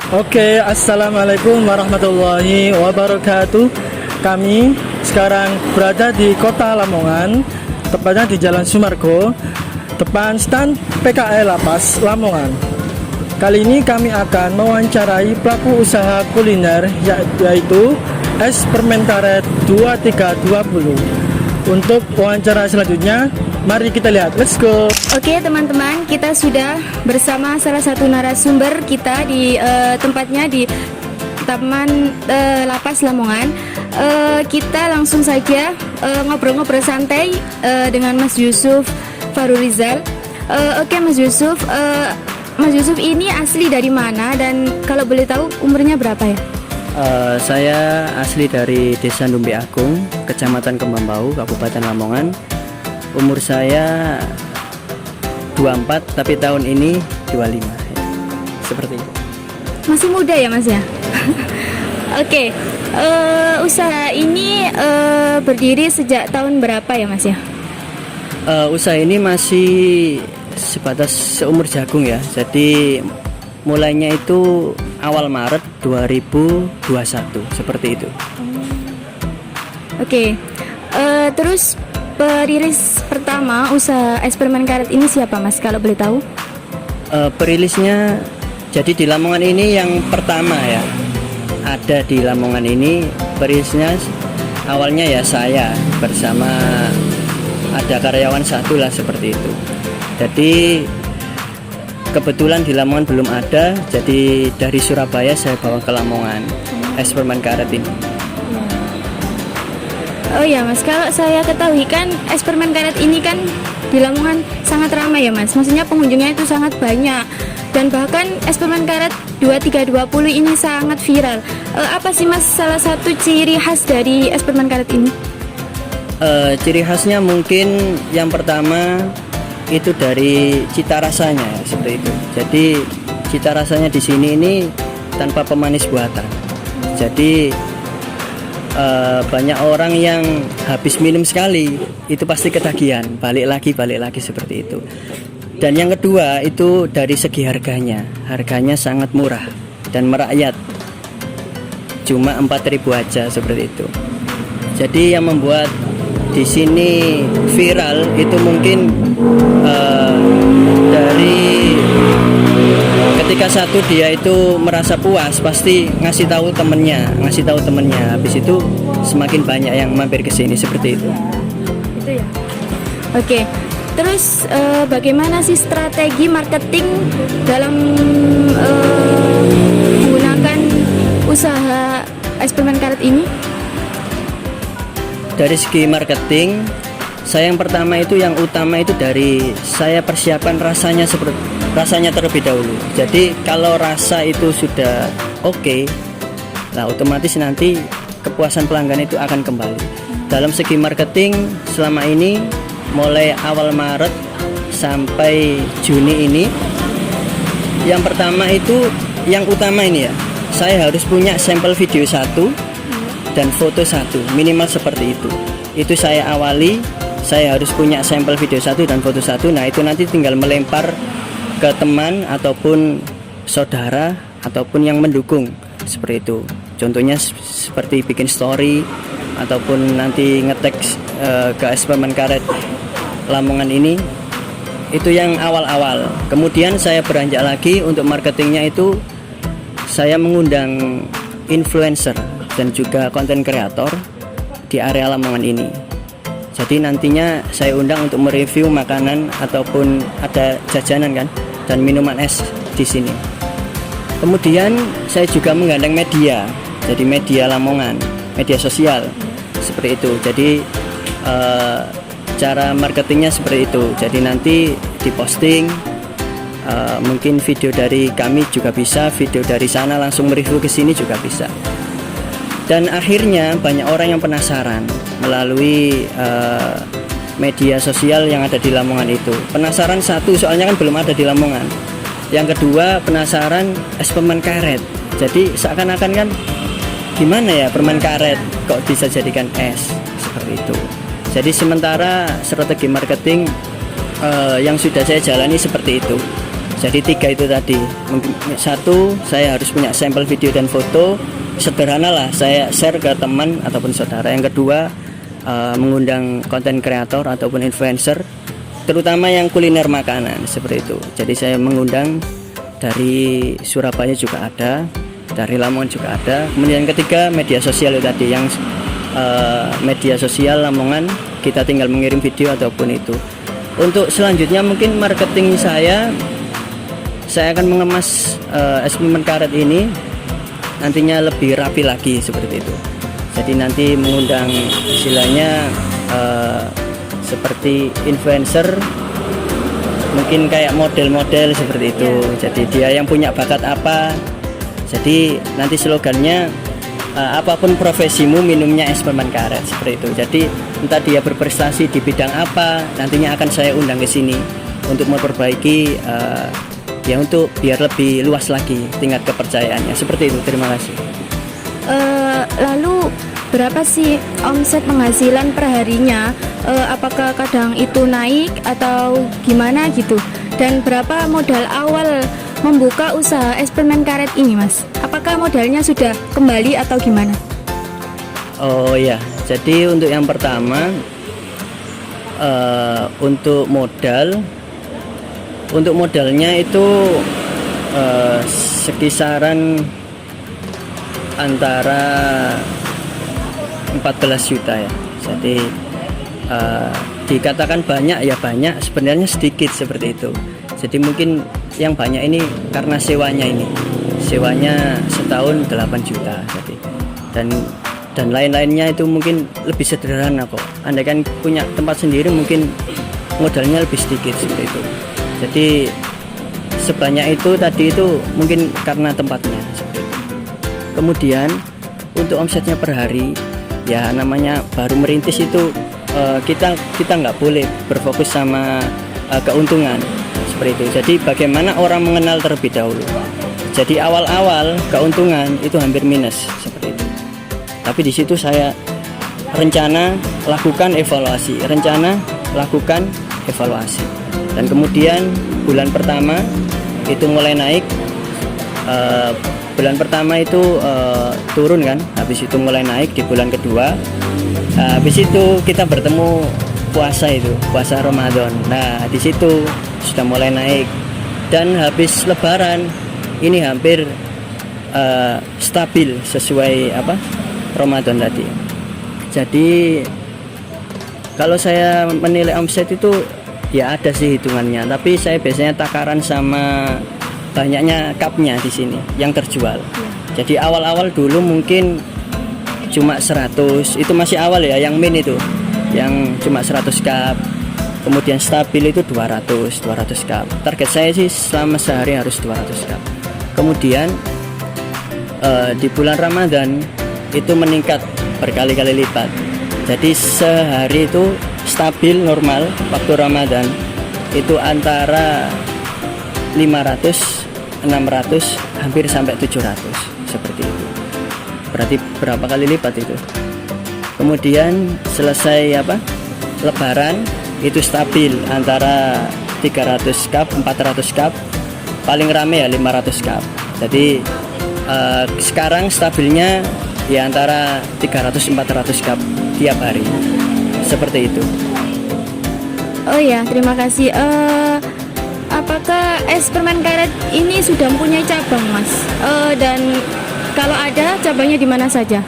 Oke, assalamualaikum warahmatullahi wabarakatuh. Kami sekarang berada di kota Lamongan, tepatnya di Jalan Sumargo, depan stan PKL Lapas Lamongan. Kali ini kami akan mewawancarai pelaku usaha kuliner yaitu Es Permen Karet 2320. Untuk wawancara selanjutnya, mari kita lihat. Let's go. Oke teman-teman, kita sudah bersama salah satu narasumber kita di tempatnya di Taman Lapas Lamongan. Kita langsung saja ngobrol-ngobrol santai dengan Mas Yusuf Farurizal. Oke Mas Yusuf, Mas Yusuf ini asli dari mana dan kalau boleh tahu umurnya berapa ya? Saya asli dari Desa Dumbe Agung, Kecamatan Kembambau, Kabupaten Lamongan. Umur saya 24, tapi tahun ini 25 ya. Seperti itu. Masih muda ya Mas ya? Oke, usaha ini berdiri sejak tahun berapa ya Mas ya? Usaha ini masih sebatas seumur jagung ya. Jadi mulainya itu awal Maret 2021 seperti itu. Oke, terus perilis pertama usaha Es Permen Karet ini siapa Mas kalau boleh tahu? Perilisnya jadi di Lamongan ini yang pertama ya. Ada di Lamongan ini perilisnya awalnya ya saya bersama ada karyawan satu lah seperti itu. Jadi kebetulan di Lamongan belum ada, jadi dari Surabaya saya bawa ke Lamongan Es Permen Karet ini. Oh ya Mas, kalau saya ketahui kan Es Permen Karet ini kan di Lamongan sangat ramai ya Mas. Maksudnya pengunjungnya itu sangat banyak dan bahkan Es Permen Karet 2320 ini sangat viral. Apa sih Mas salah satu ciri khas dari Es Permen Karet ini? Ciri khasnya mungkin yang pertama itu dari cita rasanya seperti itu. Jadi cita rasanya di sini ini tanpa pemanis buatan. Jadi banyak orang yang habis minum sekali itu pasti ketagihan, balik lagi seperti itu. Dan yang kedua itu dari segi harganya sangat murah dan merakyat, cuma 4.000 aja seperti itu. Jadi yang membuat di sini viral itu mungkin dari ketika satu dia itu merasa puas pasti ngasih tahu temennya, habis itu semakin banyak yang mampir ke sini seperti itu. Itu ya. Oke. Terus bagaimana sih strategi marketing dalam menggunakan usaha Es Permen Karet ini? Dari segi marketing, saya yang pertama itu yang utama itu dari saya persiapkan rasanya terlebih dahulu. Jadi kalau rasa itu sudah oke, nah otomatis nanti kepuasan pelanggan itu akan kembali. Dalam segi marketing selama ini mulai awal Maret sampai Juni ini, yang pertama itu yang utama ini ya, saya harus punya sampel video 1 dan foto 1 minimal seperti itu. Itu saya awali, saya harus punya sampel video 1 dan foto 1. Nah itu nanti tinggal melempar ke teman ataupun saudara ataupun yang mendukung seperti itu. Contohnya seperti bikin story ataupun nanti nge-tag ke Es Permen Karet Lamongan ini. Itu yang awal-awal. Kemudian saya beranjak lagi untuk marketingnya itu saya mengundang influencer dan juga konten kreator di area Lamongan ini. Jadi nantinya saya undang untuk mereview makanan ataupun ada jajanan kan dan minuman es di sini. Kemudian saya juga menggandeng media, jadi media Lamongan, media sosial seperti itu. Jadi cara marketingnya seperti itu. Jadi nanti diposting, mungkin video dari kami juga bisa, video dari sana langsung mereview ke sini juga bisa. Dan akhirnya banyak orang yang penasaran melalui media sosial yang ada di Lamongan itu. Penasaran satu, soalnya kan belum ada di Lamongan. Yang kedua, penasaran es permen karet. Jadi seakan-akan kan gimana ya permen karet kok bisa jadikan es seperti itu. Jadi sementara strategi marketing yang sudah saya jalani seperti itu. Jadi 3 itu tadi. Satu, saya harus punya sampel video dan foto. Sederhana lah, saya share ke teman ataupun saudara. Yang kedua, mengundang konten kreator ataupun influencer, terutama yang kuliner makanan seperti itu. Jadi saya mengundang dari Surabaya juga ada, dari Lamongan juga ada. Kemudian yang ketiga, media sosial itu tadi, yang media sosial Lamongan, kita tinggal mengirim video ataupun itu. Untuk selanjutnya mungkin marketing saya akan mengemas eksperimen karet ini nantinya lebih rapi lagi seperti itu. Jadi nanti mengundang istilahnya seperti influencer, mungkin kayak model-model seperti itu. Jadi dia yang punya bakat apa, jadi nanti slogannya apapun profesimu minumnya es permen karet seperti itu. Jadi entah dia berprestasi di bidang apa, nantinya akan saya undang ke sini untuk memperbaiki ya, untuk biar lebih luas lagi tingkat kepercayaannya seperti itu. Terima kasih. Lalu berapa sih omset penghasilan perharinya? Apakah kadang itu naik atau gimana gitu? Dan berapa modal awal membuka usaha es permen karet ini, Mas? Apakah modalnya sudah kembali atau gimana? Oh ya, jadi untuk yang pertama, untuk modalnya itu sekisaran antara 14 juta ya. Jadi dikatakan banyak ya banyak, sebenarnya sedikit seperti itu. Jadi mungkin yang banyak ini karena sewanya setahun 8 juta. Jadi dan lain-lainnya itu mungkin lebih sederhana kok. Anda kan punya tempat sendiri mungkin modalnya lebih sedikit seperti itu. Jadi sebanyak itu tadi itu mungkin karena tempatnya seperti itu. Kemudian untuk omsetnya per hari, ya namanya baru merintis itu kita nggak boleh berfokus sama keuntungan seperti itu. Jadi bagaimana orang mengenal terlebih dahulu. Jadi awal-awal keuntungan itu hampir minus seperti itu. Tapi di situ saya lakukan evaluasi, dan kemudian bulan pertama itu mulai naik. Bulan pertama itu turun kan, habis itu mulai naik di bulan kedua. Habis itu kita bertemu puasa Ramadan. Nah, di situ sudah mulai naik, dan habis Lebaran ini hampir stabil sesuai Ramadan tadi. Jadi kalau saya menilai omset itu ya ada sih hitungannya, tapi saya biasanya takaran sama banyaknya cupnya di sini yang terjual. Jadi awal-awal dulu mungkin cuma 100, itu masih awal ya, yang min itu yang cuma 100 cup. Kemudian stabil itu 200 cup. Target saya sih selama sehari harus 200 cup. Kemudian di bulan Ramadan itu meningkat berkali-kali lipat. Jadi sehari itu stabil normal waktu Ramadan itu antara 500, 600, hampir sampai 700 seperti itu. Berarti berapa kali lipat itu. Kemudian selesai Lebaran itu stabil antara 300 cup, 400 cup, paling rame ya 500 cup. Jadi sekarang stabilnya ya antara 300-400 cup tiap hari seperti itu. Oh ya, terima kasih. Apakah es permen karet ini sudah mempunyai cabang, Mas? Dan kalau ada, cabangnya di mana saja?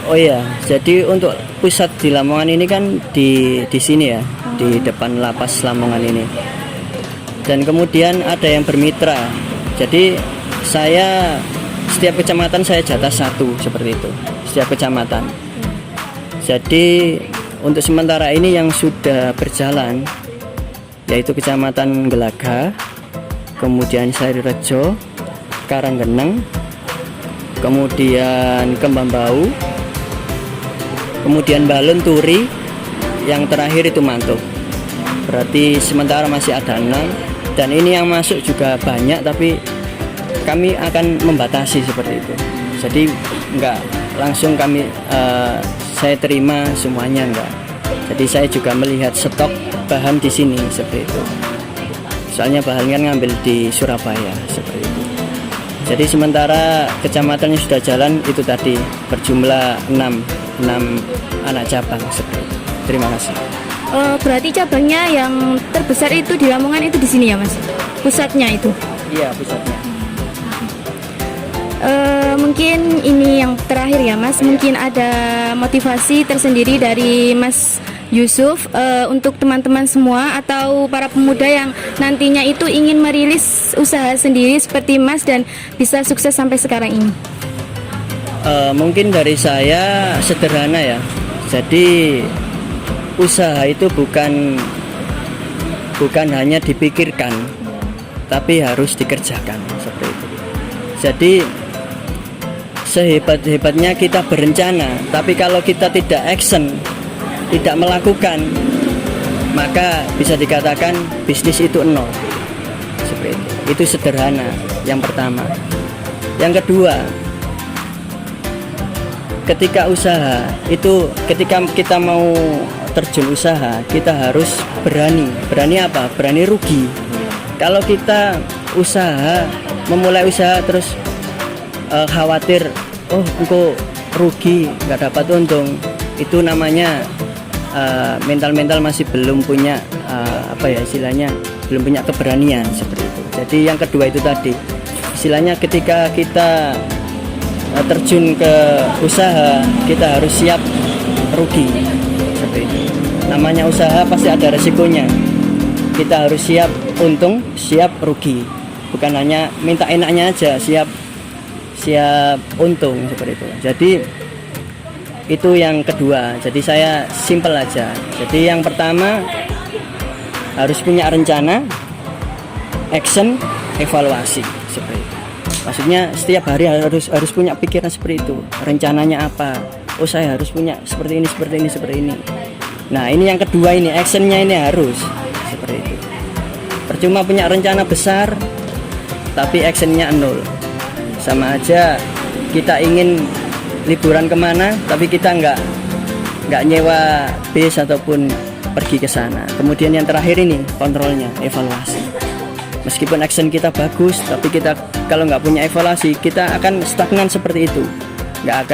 Oh iya, jadi untuk pusat di Lamongan ini kan di sini ya, di depan lapas Lamongan ini. Dan kemudian ada yang bermitra. Jadi saya setiap kecamatan saya jatah 1 seperti itu, setiap kecamatan. Jadi untuk sementara ini yang sudah berjalan yaitu Kecamatan Gelaga, kemudian Sarirejo, Karanggeneng, kemudian Kembambau, kemudian Balun, Turi, yang terakhir itu Mantuk. Berarti sementara masih ada 6, dan ini yang masuk juga banyak, tapi kami akan membatasi seperti itu. Jadi enggak langsung saya terima semuanya, enggak. Jadi saya juga melihat stok bahan di sini seperti itu. soalnya bahannya kan ngambil di Surabaya seperti itu. Jadi sementara kecamatannya sudah jalan itu tadi berjumlah 6 anak cabang seperti itu. Terima kasih. Berarti cabangnya yang terbesar itu di Lamongan itu di sini ya Mas? Pusatnya itu? Iya, pusatnya. Mungkin ini yang terakhir ya Mas, mungkin ada motivasi tersendiri dari Mas Yusuf untuk teman-teman semua atau para pemuda yang nantinya itu ingin merilis usaha sendiri seperti Mas dan bisa sukses sampai sekarang ini. Mungkin dari saya sederhana ya. Jadi usaha itu bukan hanya dipikirkan, tapi harus dikerjakan seperti itu. Jadi sehebat-hebatnya kita berencana, tapi kalau kita tidak action, tidak melakukan, maka bisa dikatakan bisnis itu nol. Seperti itu. Itu sederhana yang pertama. Yang kedua, ketika usaha itu, ketika kita mau terjun usaha, kita harus berani. Berani apa? Berani rugi. Kalau kita memulai usaha terus khawatir, oh engkau rugi, nggak dapat untung, itu namanya mental masih belum punya istilahnya belum punya keberanian seperti itu. Jadi yang kedua itu tadi, istilahnya ketika kita terjun ke usaha, kita harus siap rugi seperti itu. Namanya usaha pasti ada resikonya. Kita harus siap untung, siap rugi. Bukan hanya minta enaknya aja, siap untung seperti itu. Jadi itu yang kedua. Jadi saya simpel aja. Jadi yang pertama harus punya rencana, action, evaluasi seperti itu. Maksudnya setiap hari harus punya pikiran seperti itu. Rencananya apa? Oh saya harus punya seperti ini. Nah ini yang kedua, ini actionnya ini harus seperti itu. Percuma punya rencana besar tapi actionnya nol. Sama aja kita ingin liburan kemana tapi kita nggak nyewa bis ataupun pergi ke sana. Kemudian yang terakhir ini kontrolnya, evaluasi. Meskipun action kita bagus tapi kita kalau nggak punya evaluasi, kita akan stagnan seperti itu, nggak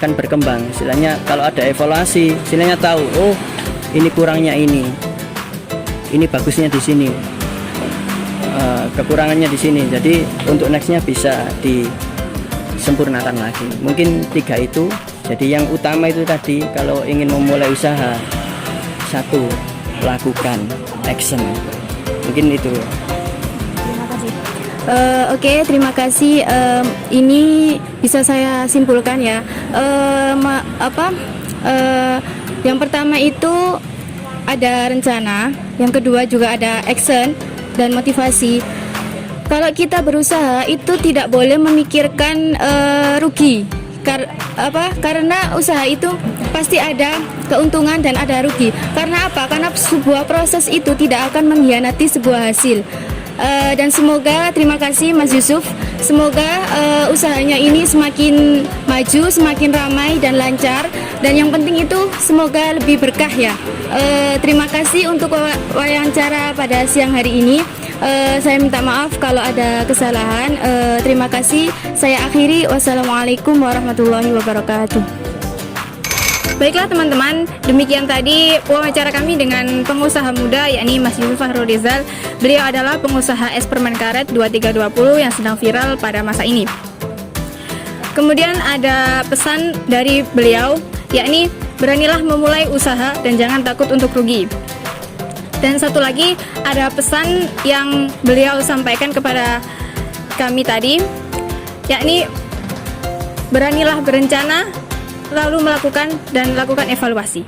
akan berkembang. Istilahnya kalau ada evaluasi, istilahnya tahu, oh ini kurangnya ini bagusnya di sini, kekurangannya di sini. Jadi untuk nextnya bisa disempurnakan lagi. Mungkin 3 itu. Jadi yang utama itu tadi, kalau ingin memulai usaha, 1, lakukan action. Mungkin itu. Oke, terima kasih. Ini bisa saya simpulkan ya. Yang pertama itu ada rencana, yang kedua juga ada action dan motivasi. Kalau kita berusaha itu tidak boleh memikirkan rugi. Karena usaha itu pasti ada keuntungan dan ada rugi. Karena apa? Karena sebuah proses itu tidak akan mengkhianati sebuah hasil. Dan semoga, terima kasih Mas Yusuf, semoga usahanya ini semakin maju, semakin ramai dan lancar, dan yang penting itu semoga lebih berkah ya. Terima kasih untuk wawancara pada siang hari ini. Saya minta maaf kalau ada kesalahan. Terima kasih. Saya akhiri. Wassalamualaikum warahmatullahi wabarakatuh. Baiklah teman-teman, demikian tadi wawancara kami dengan pengusaha muda yakni Mas Yusuf Fahrul Rizal. Beliau adalah pengusaha es permen karet 2320 yang sedang viral pada masa ini. Kemudian ada pesan dari beliau yakni beranilah memulai usaha dan jangan takut untuk rugi. Dan satu lagi ada pesan yang beliau sampaikan kepada kami tadi yakni beranilah berencana, lalu melakukan dan lakukan evaluasi.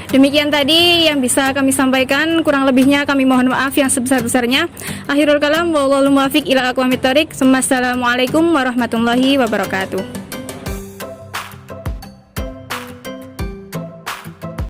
Demikian tadi yang bisa kami sampaikan, kurang lebihnya kami mohon maaf yang sebesar-besarnya. Akhirul kalam, wallahu muwaffiq ila aqwamit thoriq. Assalamualaikum warahmatullahi wabarakatuh.